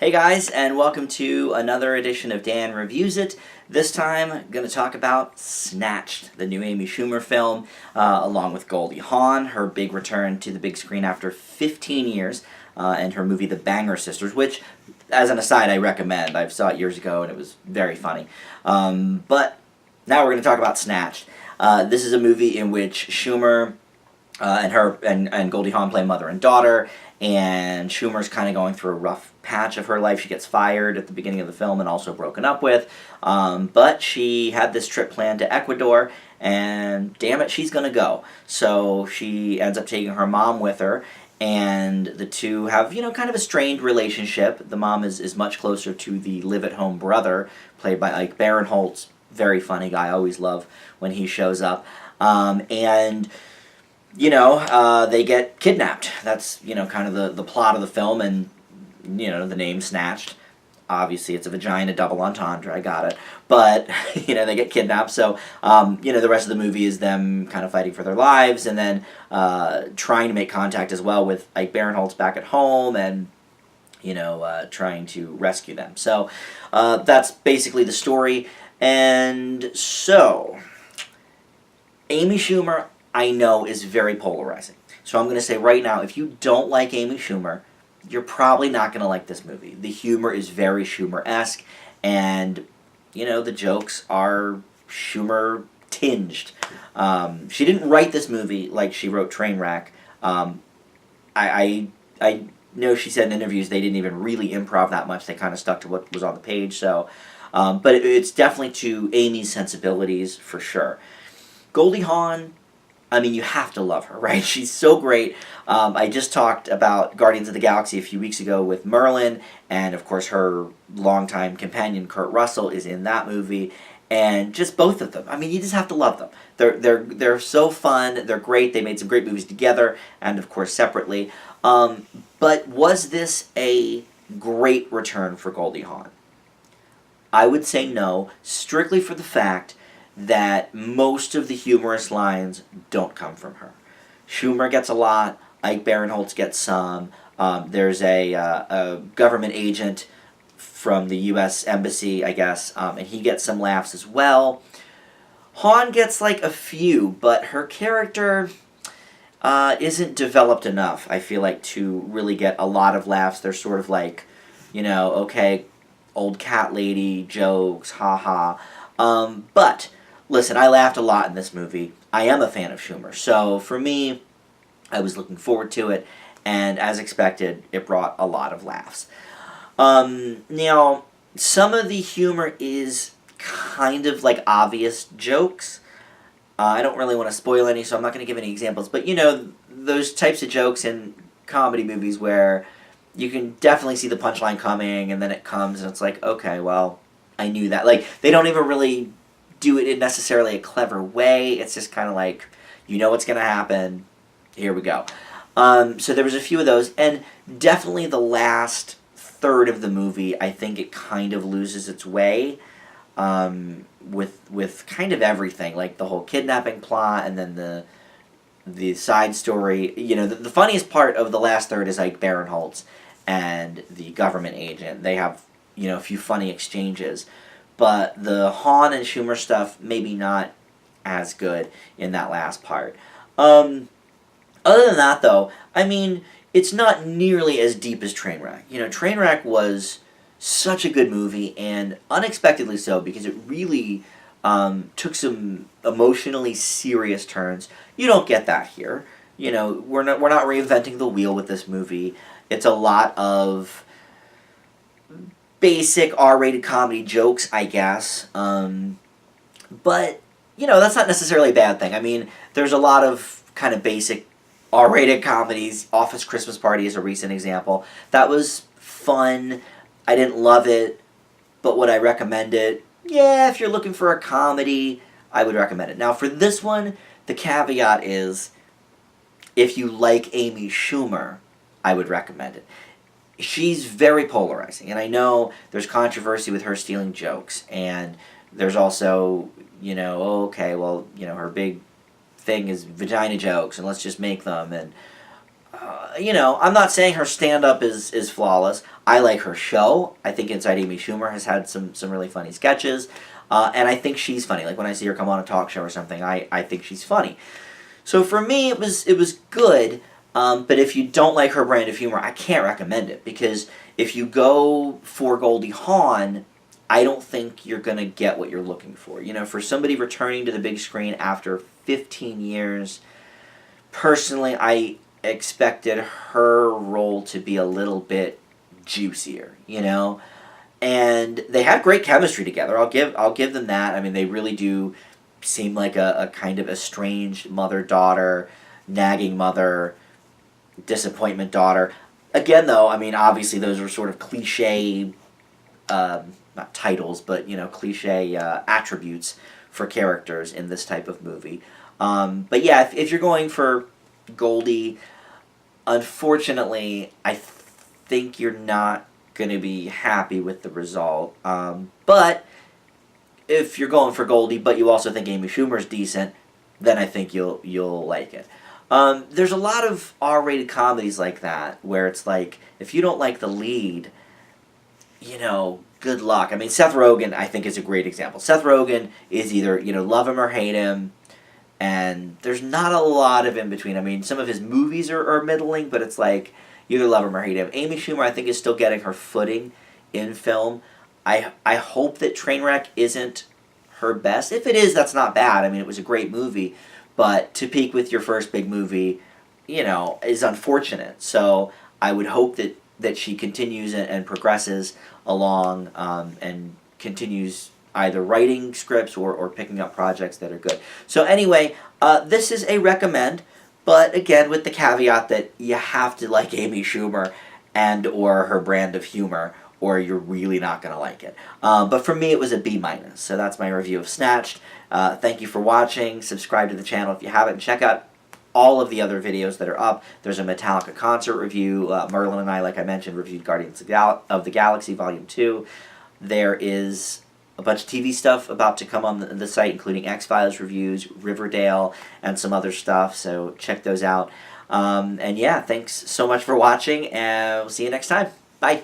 Hey guys, and welcome to another edition of Dan Reviews It. This time, I'm going to talk about Snatched, the new Amy Schumer film, along with Goldie Hawn, her big return to the big screen after 15 years, and her movie The Banger Sisters, which, as an aside, I recommend. I saw it years ago, and it was very funny. But now we're going to talk about Snatched. This is a movie in which Schumer and Goldie Hawn play mother and daughter, and Schumer's kind of going through a rough patch of her life. She gets fired at the beginning of the film and also broken up with, but she had this trip planned to Ecuador, and damn it, she's going to go. So she ends up taking her mom with her, and the two have, kind of a strained relationship. The mom is much closer to the live-at-home brother, played by Ike Barinholtz. Very funny guy. I always love when he shows up. They get kidnapped. That's, kind of the plot of the film, and, the name Snatched. Obviously, it's a vagina double entendre, I got it. But, they get kidnapped, so, the rest of the movie is them kind of fighting for their lives, and then trying to make contact as well with Ike Barinholtz back at home, and, trying to rescue them. So, that's basically the story. And so, Amy Schumer, I know, is very polarizing. So I'm going to say right now, if you don't like Amy Schumer, you're probably not going to like this movie. The humor is very Schumer-esque, and, the jokes are Schumer-tinged. She didn't write this movie like she wrote Trainwreck. I know she said in interviews they didn't even really improv that much. They kind of stuck to what was on the page. So, but it's definitely to Amy's sensibilities, for sure. Goldie Hawn, you have to love her, right? She's so great. I just talked about Guardians of the Galaxy a few weeks ago with Merlin, and of course her longtime companion Kurt Russell is in that movie, and just both of them. You just have to love them. They're so fun. They're great. They made some great movies together, and of course separately. But was this a great return for Goldie Hawn? I would say no, strictly for the fact that most of the humorous lines don't come from her. Schumer gets a lot, Ike Barinholtz gets some, there's a government agent from the U.S. Embassy, I guess, and he gets some laughs as well. Hawn gets like a few, but her character isn't developed enough, I feel like, to really get a lot of laughs. They're sort of like, okay, old cat lady jokes, haha. But listen, I laughed a lot in this movie. I am a fan of Schumer, so for me, I was looking forward to it, and as expected, it brought a lot of laughs. Now, some of the humor is kind of like obvious jokes. I don't really want to spoil any, so I'm not going to give any examples, but those types of jokes in comedy movies where you can definitely see the punchline coming, and then it comes, and it's like, okay, well, I knew that. Like, they don't even really do it in necessarily a clever way. It's just kind of like, what's going to happen. Here we go. So there was a few of those, and definitely the last third of the movie, I think it kind of loses its way with kind of everything, like the whole kidnapping plot, and then the side story. The funniest part of the last third is Ike Barinholtz and the government agent. They have, a few funny exchanges. But the Hawn and Schumer stuff, maybe not as good in that last part. Other than that, though, it's not nearly as deep as Trainwreck. Trainwreck was such a good movie, and unexpectedly so, because it really took some emotionally serious turns. You don't get that here. We're not reinventing the wheel with this movie. It's a lot of basic R-rated comedy jokes, I guess. But, that's not necessarily a bad thing. There's a lot of kind of basic R-rated comedies. Office Christmas Party is a recent example. That was fun. I didn't love it, but would I recommend it? Yeah, if you're looking for a comedy, I would recommend it. Now, for this one, the caveat is, if you like Amy Schumer, I would recommend it. She's very polarizing, and I know there's controversy with her stealing jokes, and there's also, her big thing is vagina jokes, and let's just make them, and I'm not saying her stand-up is flawless. I like her show. I think Inside Amy Schumer has had some really funny sketches. And I think she's funny. Like when I see her come on a talk show or something, I think she's funny. So for me, it was good. But if you don't like her brand of humor, I can't recommend it, because if you go for Goldie Hawn, I don't think you're gonna get what you're looking for. For somebody returning to the big screen after 15 years, personally, I expected her role to be a little bit juicier. And they had great chemistry together. I'll give them that. I mean, they really do seem like a kind of estranged mother-daughter, nagging mother, disappointment daughter. Again, though, I mean, obviously those are sort of cliche, not titles, but cliche attributes for characters in this type of movie. But yeah, if you're going for Goldie, unfortunately, I think you're not going to be happy with the result. But if you're going for Goldie, but you also think Amy Schumer's decent, then I think you'll like it. There's a lot of R-rated comedies like that, where it's like, if you don't like the lead, good luck. I mean, Seth Rogen, I think, is a great example. Seth Rogen is either, love him or hate him, and there's not a lot of in between. I mean, some of his movies are middling, but it's like, you either love him or hate him. Amy Schumer, I think, is still getting her footing in film. I hope that Trainwreck isn't her best. If it is, that's not bad. I mean, it was a great movie. But to peak with your first big movie, is unfortunate. So I would hope that she continues and progresses along, and continues either writing scripts or picking up projects that are good. So anyway, this is a recommend, but again, with the caveat that you have to like Amy Schumer and or her brand of humor, or you're really not going to like it. But for me, it was a B-. So that's my review of Snatched. Thank you for watching. Subscribe to the channel if you haven't. Check out all of the other videos that are up. There's a Metallica concert review. Merlin and I, like I mentioned, reviewed Guardians of the Galaxy Volume 2. There is a bunch of TV stuff about to come on the site, including X-Files reviews, Riverdale, and some other stuff. So check those out. And yeah, thanks so much for watching, and we'll see you next time. Bye.